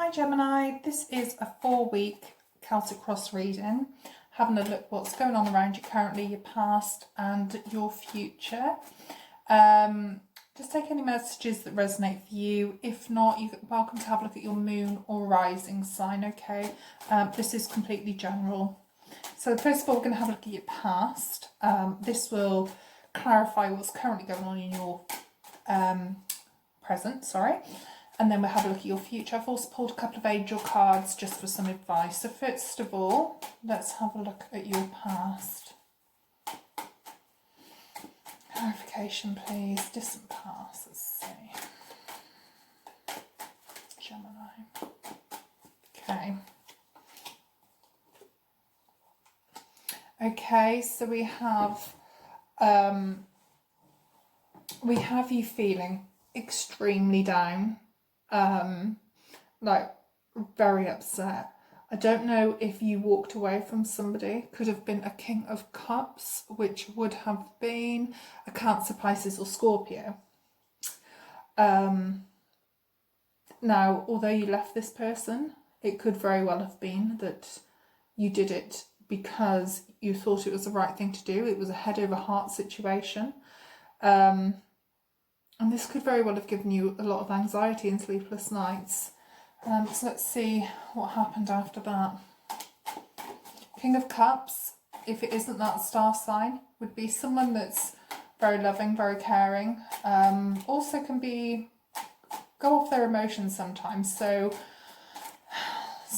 Hi Gemini, this is a 4-week Celtic cross reading, having a look what's going on around you currently, your past and your future. Just take any messages that resonate for you. If not, you're welcome to have a look at your moon or rising sign, okay? This is completely general. So first of all, we're going to have a look at your past. This will clarify what's currently going on in your present, and then we'll have a look at your future. I've also pulled a couple of angel cards just for some advice. So first of all, let's have a look at your past. Clarification, please. Distant past. Let's see. Gemini. Okay. Okay, so we have you feeling extremely down, like very upset. I don't know if you walked away from somebody. Could have been a King of Cups, which would have been a Cancer, Pisces or Scorpio. Now, although you left this person, it could very well have been that you did it because you thought it was the right thing to do. It was a head over heart situation. And this could very well have given you a lot of anxiety and sleepless nights. So let's see what happened after that. King of Cups, if it isn't that star sign, would be someone that's very loving, very caring. Also can go off their emotions sometimes. So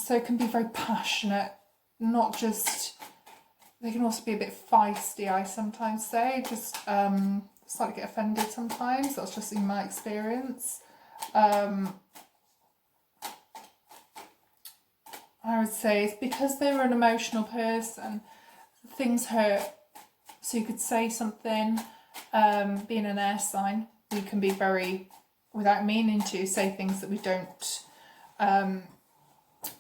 can be very passionate, not just, they can also be a bit feisty, I sometimes say, just slightly get offended sometimes. That's just in my experience. I would say it's because they were an emotional person, things hurt. So you could say something, being an air sign, we can be very, without meaning to, say things that we don't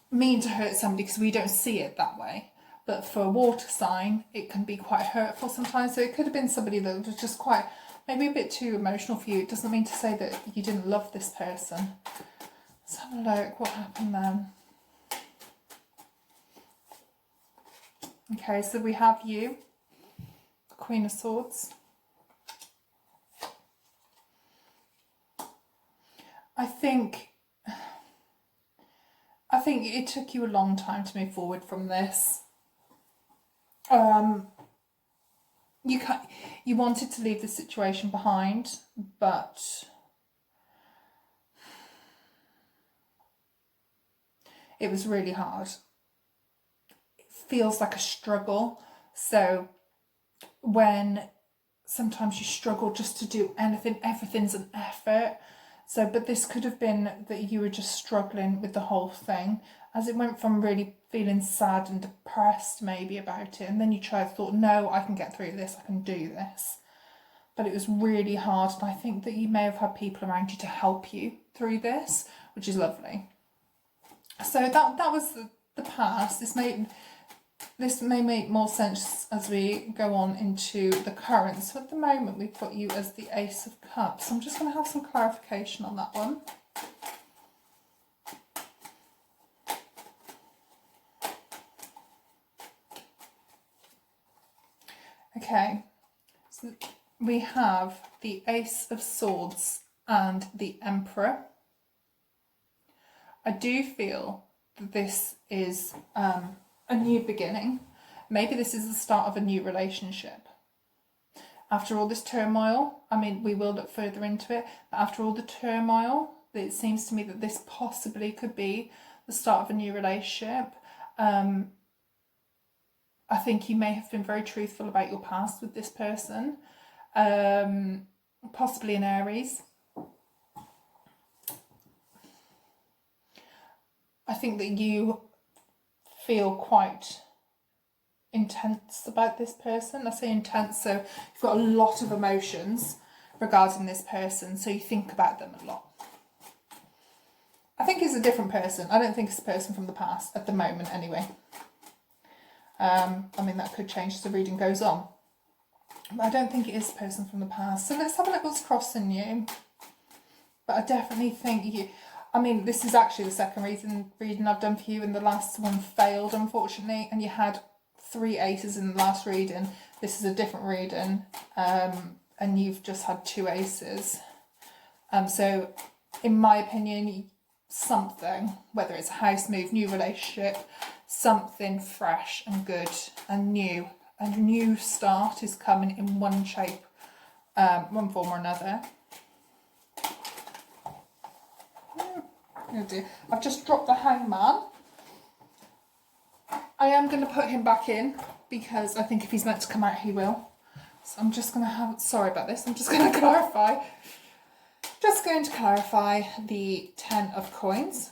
mean to hurt somebody because we don't see it that way. But for a water sign, it can be quite hurtful sometimes. So it could have been somebody that was just quite, maybe a bit too emotional for you. It doesn't mean to say that you didn't love this person. Let's have a look, what happened then? Okay, so we have you, Queen of Swords. I think it took you a long time to move forward from this. You wanted to leave the situation behind, but it was really hard. It feels like a struggle. So when sometimes you struggle just to do anything, everything's an effort. So, but this could have been that you were just struggling with the whole thing, as it went from really feeling sad and depressed maybe about it, and then you thought, no, I can get through this, I can do this. But it was really hard, and I think that you may have had people around you to help you through this, which is lovely. So that was the past. This may make more sense as we go on into the current. So at the moment we've got you as the Ace of Cups. I'm just going to have some clarification on that one. Okay, so we have the Ace of Swords and the Emperor. I do feel that this is a new beginning. Maybe this is the start of a new relationship. After all this turmoil, I mean, we will look further into it, but after all the turmoil, it seems to me that this possibly could be the start of a new relationship. I think you may have been very truthful about your past with this person, possibly an Aries. I think that you feel quite intense about this person. I say intense, so you've got a lot of emotions regarding this person, so you think about them a lot. I think it's a different person. I don't think it's a person from the past at the moment anyway. I mean, that could change as the reading goes on. But I don't think it is a person from the past. So let's have a look what's crossing you. But I definitely think I mean, this is actually the second reading I've done for you, and the last one failed, unfortunately, and you had 3 aces in the last reading. This is a different reading, and you've just had 2 aces. So, in my opinion, something, whether it's a house move, new relationship, something fresh and good and new, a new start is coming in one shape, one form or another. Oh dear. I've just dropped the hangman. I am going to put him back in because I think if he's meant to come out, he will. So I'm just going to have, sorry about this, I'm just going to clarify. Just going to clarify the 10 of coins.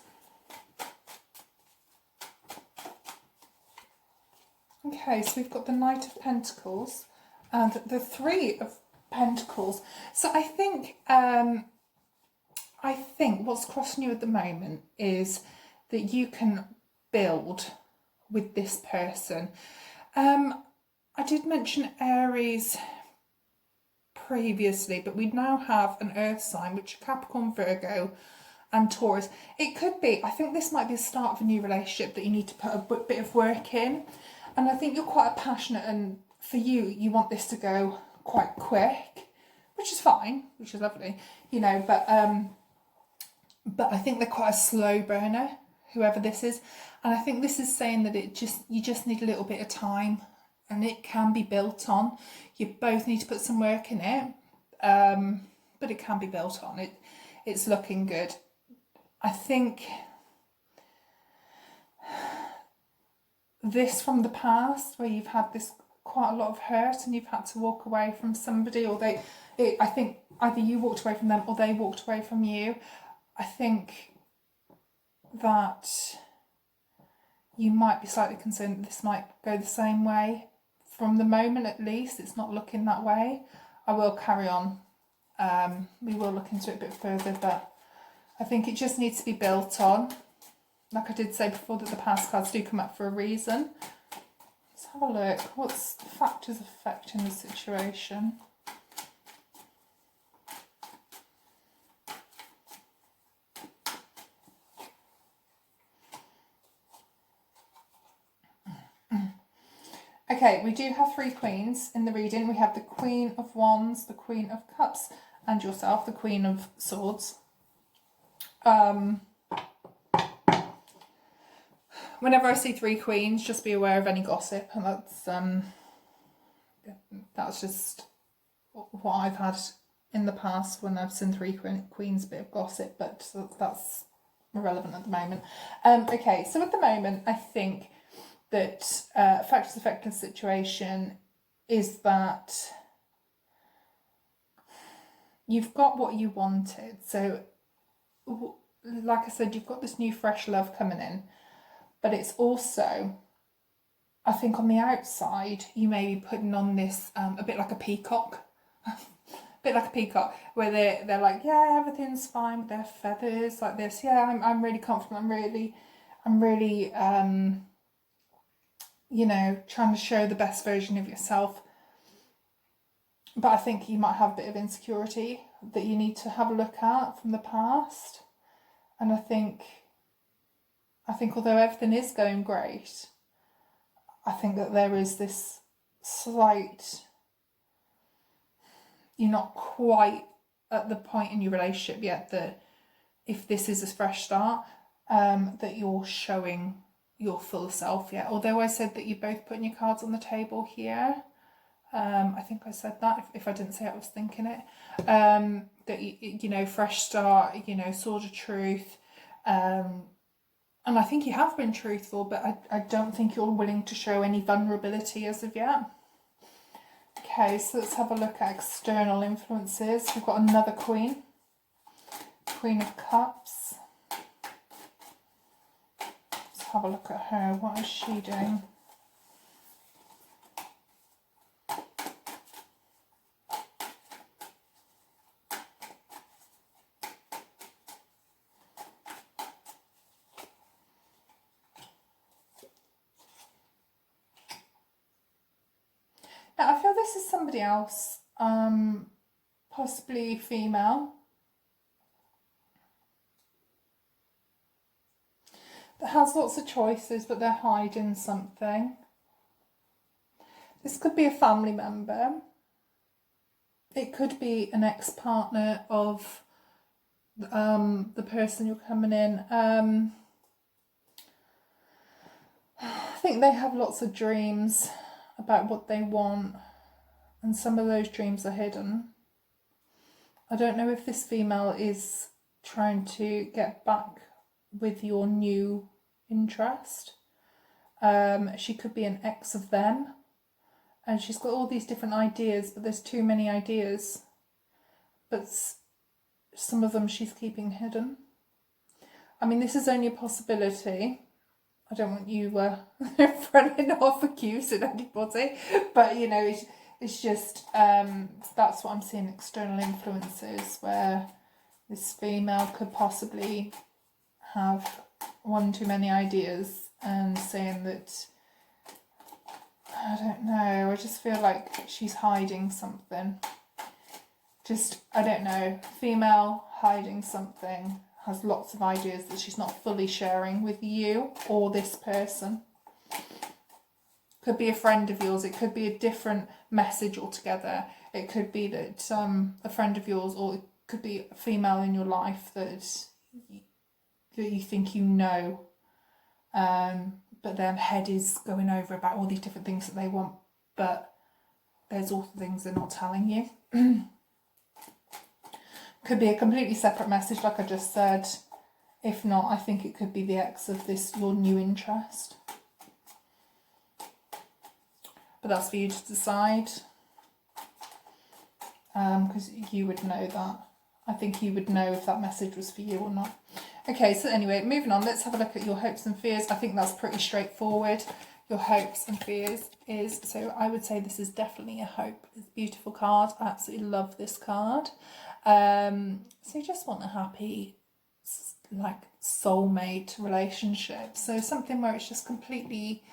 Okay, so we've got the Knight of Pentacles and the 3 of Pentacles. So I think what's crossing you at the moment is that you can build with this person. I did mention Aries previously, but we now have an earth sign, which are Capricorn, Virgo and Taurus. It could be, I think this might be the start of a new relationship that you need to put a bit of work in. And I think you're quite passionate, and for you, you want this to go quite quick, which is fine, which is lovely, you know, but I think they're quite a slow burner, whoever this is. And I think this is saying that you just need a little bit of time, and it can be built on. You both need to put some work in it, but it can be built on. It's looking good. I think this from the past, where you've had this quite a lot of hurt and you've had to walk away from somebody, or I think either you walked away from them or they walked away from you. I think that you might be slightly concerned that this might go the same way. From the moment, at least, it's not looking that way. I will carry on. We will look into it a bit further, but I think it just needs to be built on. Like I did say before, that the past cards do come up for a reason. Let's have a look. What's the factors affecting the situation? Okay, we do have 3 queens in the reading. We have the Queen of Wands, the Queen of Cups, and yourself, the Queen of Swords. Whenever I see 3 queens, just be aware of any gossip, and that's just what I've had in the past when I've seen 3 queens, a bit of gossip, but that's irrelevant at the moment. Okay, so at the moment, I think that factors affecting the situation is that you've got what you wanted. So, like I said, you've got this new fresh love coming in, but it's also, I think on the outside, you may be putting on this a bit like a peacock. A bit like a peacock, where they're like, yeah, everything's fine with their feathers, like this. Yeah, I'm really confident. I'm really you know, trying to show the best version of yourself. But I think you might have a bit of insecurity that you need to have a look at from the past. And I think although everything is going great, I think that there is this slight, you're not quite at the point in your relationship yet that if this is a fresh start, that you're showing your full self yet. Although I said that you're both putting your cards on the table here. I think I said that. If I didn't say it, I was thinking it. That, you know, fresh start, you know, sword of truth. And I think you have been truthful, but I don't think you're willing to show any vulnerability as of yet. Okay, so let's have a look at external influences. We've got another Queen. Queen of Cups. Let's have a look at her. What is she doing? Now, I feel this is somebody else, possibly female. that has lots of choices, but they're hiding something. This could be a family member. It could be an ex-partner of the person you're coming in. I think they have lots of dreams about what they want, and some of those dreams are hidden. I don't know if this female is trying to get back with your new interest. She could be an ex of them, and she's got all these different ideas, but there's too many ideas. But some of them she's keeping hidden. I mean, this is only a possibility. I don't want you running off accusing anybody, but you know, it's just that's what I'm seeing, external influences, where this female could possibly have one too many ideas and saying that, I don't know, I just feel like she's hiding something. I don't know, female hiding something, has lots of ideas that she's not fully sharing with you or this person. Could be a friend of yours, it could be a different message altogether. It could be that a friend of yours, or it could be a female in your life that you think you know, but their head is going over about all these different things that they want, but there's also things they're not telling you. Could be a completely separate message, like I just said. If not, I think it could be the ex of your new interest. But that's for you to decide, because you would know that. I think you would know if that message was for you or not. Okay, so anyway, moving on, let's have a look at your hopes and fears. I think that's pretty straightforward. Your hopes and fears is, so I would say this is definitely a hope. It's a beautiful card. I absolutely love this card. So you just want a happy, like, soulmate relationship. So something where it's just completely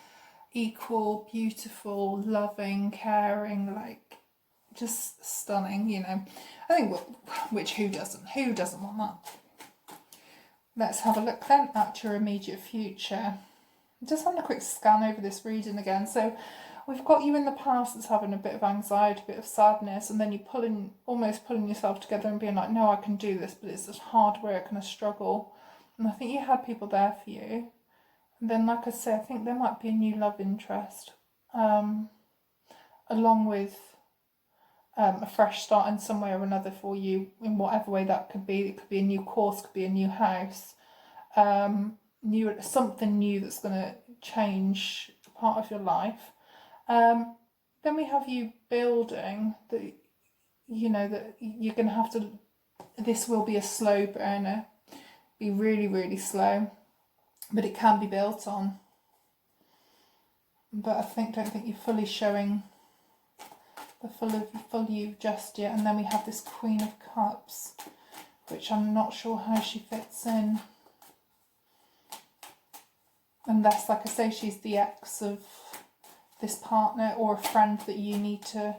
equal, beautiful, loving, caring, like, just stunning, you know. I think, who doesn't want that? Let's have a look then at your immediate future. Just having a quick scan over this reading again. So we've got you in the past that's having a bit of anxiety, a bit of sadness, and then you almost pulling yourself together and being like, no, I can do this, but it's just hard work and a struggle. And I think you had people there for you. And then, like I say, I think there might be a new love interest, along with a fresh start in some way or another for you, in whatever way that could be. It could be a new course, could be a new house, something new that's going to change part of your life. Then we have you building that, you know, that you're going to have to, this will be a slow burner, be really, really slow, but it can be built on. But I don't think you're fully showing the full you just yet. And then we have this Queen of Cups, which I'm not sure how she fits in. Unless, like I say, she's the ex of this partner or a friend that you need to...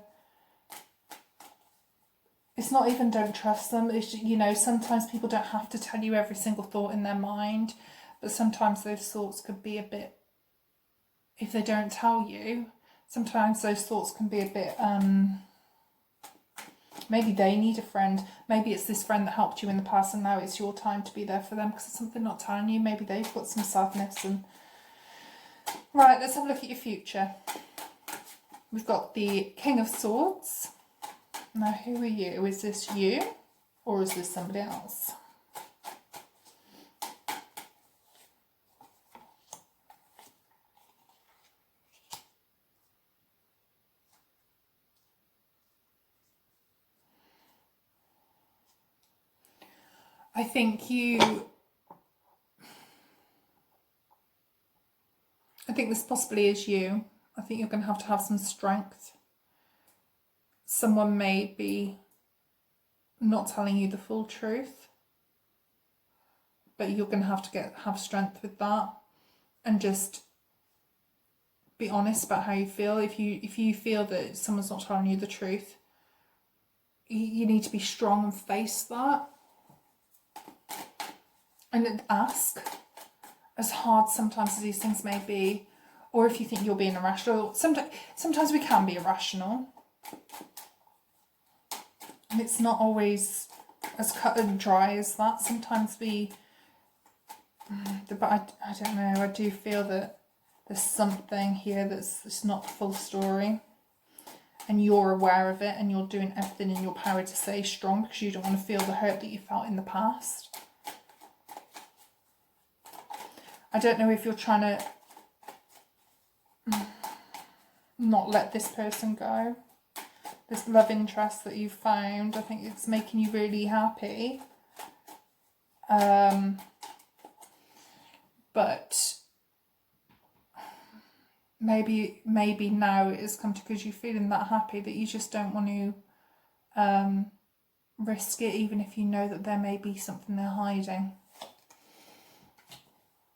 It's not even don't trust them. It's, you know, sometimes people don't have to tell you every single thought in their mind, but sometimes those thoughts could be a bit... If they don't tell you, sometimes those thoughts can be a bit... maybe they need a friend. Maybe it's this friend that helped you in the past and now it's your time to be there for them because it's something not telling you. Maybe they've got some sadness. And right, let's have a look at your future. We've got the King of Swords. Now, who are you? Is this you or is this somebody else? I think this possibly is you. I think you're going to have some strength. Someone may be not telling you the full truth, but you're going to have strength with that, and just be honest about how you feel. If you feel that someone's not telling you the truth, you need to be strong and face that, and ask. as hard sometimes as these things may be, or if you think you're being irrational. Sometimes we can be irrational, and it's not always as cut and dry as that. Sometimes but I don't know, I do feel that there's something here that's not the full story, and you're aware of it, and you're doing everything in your power to stay strong because you don't want to feel the hurt that you felt in the past. I don't know if you're trying to not let this person go. This love interest that you've found, I think it's making you really happy. But maybe now it has come to because you're feeling that happy that you just don't want to risk it, even if you know that there may be something they're hiding.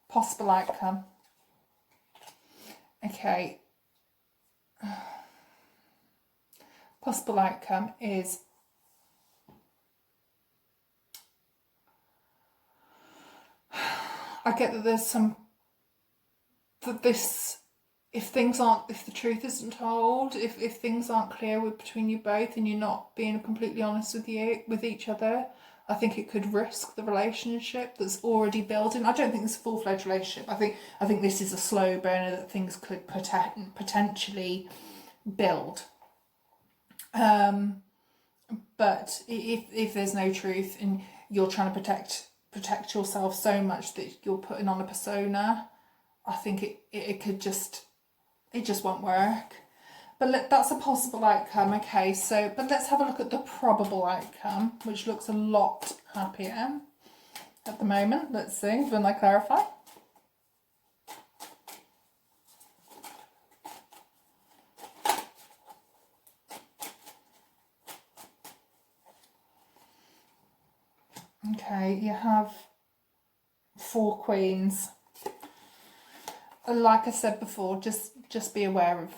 Possible outcome. Okay. Possible outcome is I get that there's if the truth isn't told, if things aren't clear between you both, and you're not being completely honest with each other, I think it could risk the relationship that's already building. I don't think it's a full-fledged relationship. I think this is a slow burner that things could potentially build. But if there's no truth and you're trying to protect yourself so much that you're putting on a persona, I think it could just, it just won't work. But that's a possible outcome. Okay, but let's have a look at the probable outcome, which looks a lot happier at the moment. Let's see when I clarify. Okay, you have 4 queens. Like I said before, just be aware of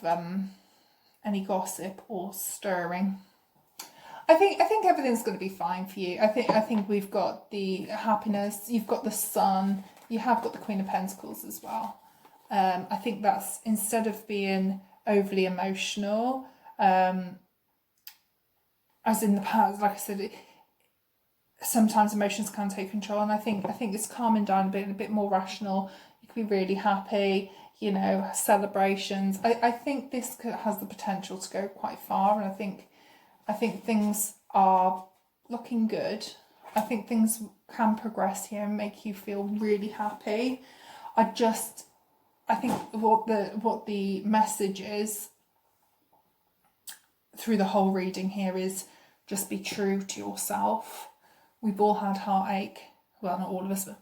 any gossip or stirring. I think everything's going to be fine for you. I think we've got the happiness. You've got the Sun. You have got the Queen of Pentacles as well. I think that's, instead of being overly emotional, as in the past, like I said, sometimes emotions can take control, and I think it's calming down a bit more rational. You could be really happy, celebrations. I think this has the potential to go quite far, and I think things are looking good. I think things can progress here and make you feel really happy. I think what the message is through the whole reading here is just be true to yourself. We've all had heartache. Well, not all of us, but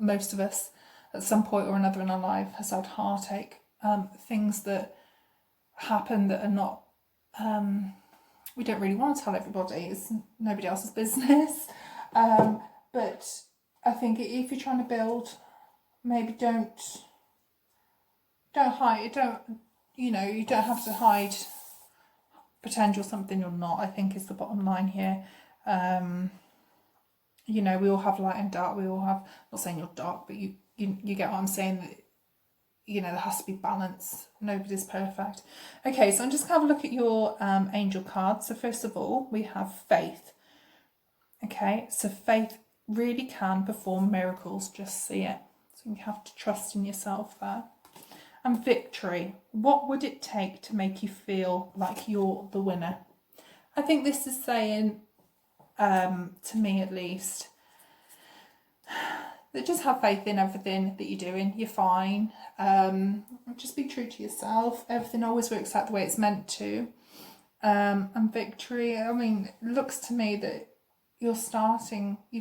most of us at some point or another in our life has had heartache. Things that happen that are not, we don't really want to tell everybody. It's nobody else's business. But I think if you're trying to build, maybe don't hide. You don't have to hide, pretend you're something you're not, I think is the bottom line here. We all have light and dark. We all have, not saying you're dark, but you get what I'm saying, that there has to be balance. Nobody's perfect. Okay, so I'm just going to have a look at your angel cards. So first of all, we have faith. Okay, so faith really can perform miracles, just see it. So you have to trust in yourself there. And victory. What would it take to make you feel like you're the winner? I think this is saying, to me at least, that just have faith in everything that you're doing. You're fine. Just be true to yourself. Everything always works out the way it's meant to. And victory, I mean, it looks to me that you've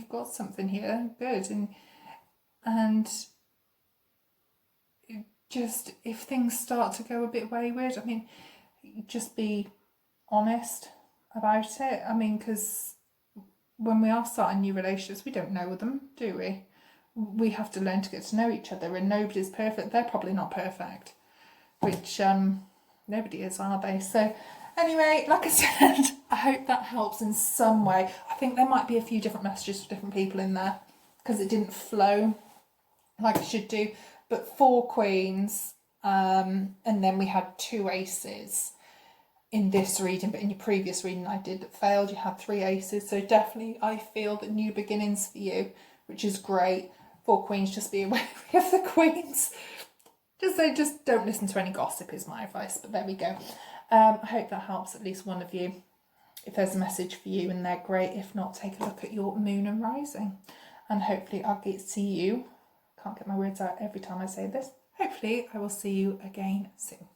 got something here good, and just, if things start to go a bit wayward, I mean, just be honest about it. I mean, because when we are starting new relationships, we don't know them, do we? We have to learn to get to know each other, and nobody's perfect. They're probably not perfect, which nobody is, are they? So anyway, like I said, I hope that helps in some way. I think there might be a few different messages for different people in there because it didn't flow like I should do, but 4 queens, and then we had 2 aces in this reading, but in your previous reading I did that failed, you had 3 aces. So definitely I feel that new beginnings for you, which is great. 4 queens, just be aware of the queens. Just don't listen to any gossip is my advice, but there we go. I hope that helps at least one of you. If there's a message for you in there, great. If not, take a look at your moon and rising. And hopefully I'll get to see you. Can't get my words out every time I say this. Hopefully I will see you again soon.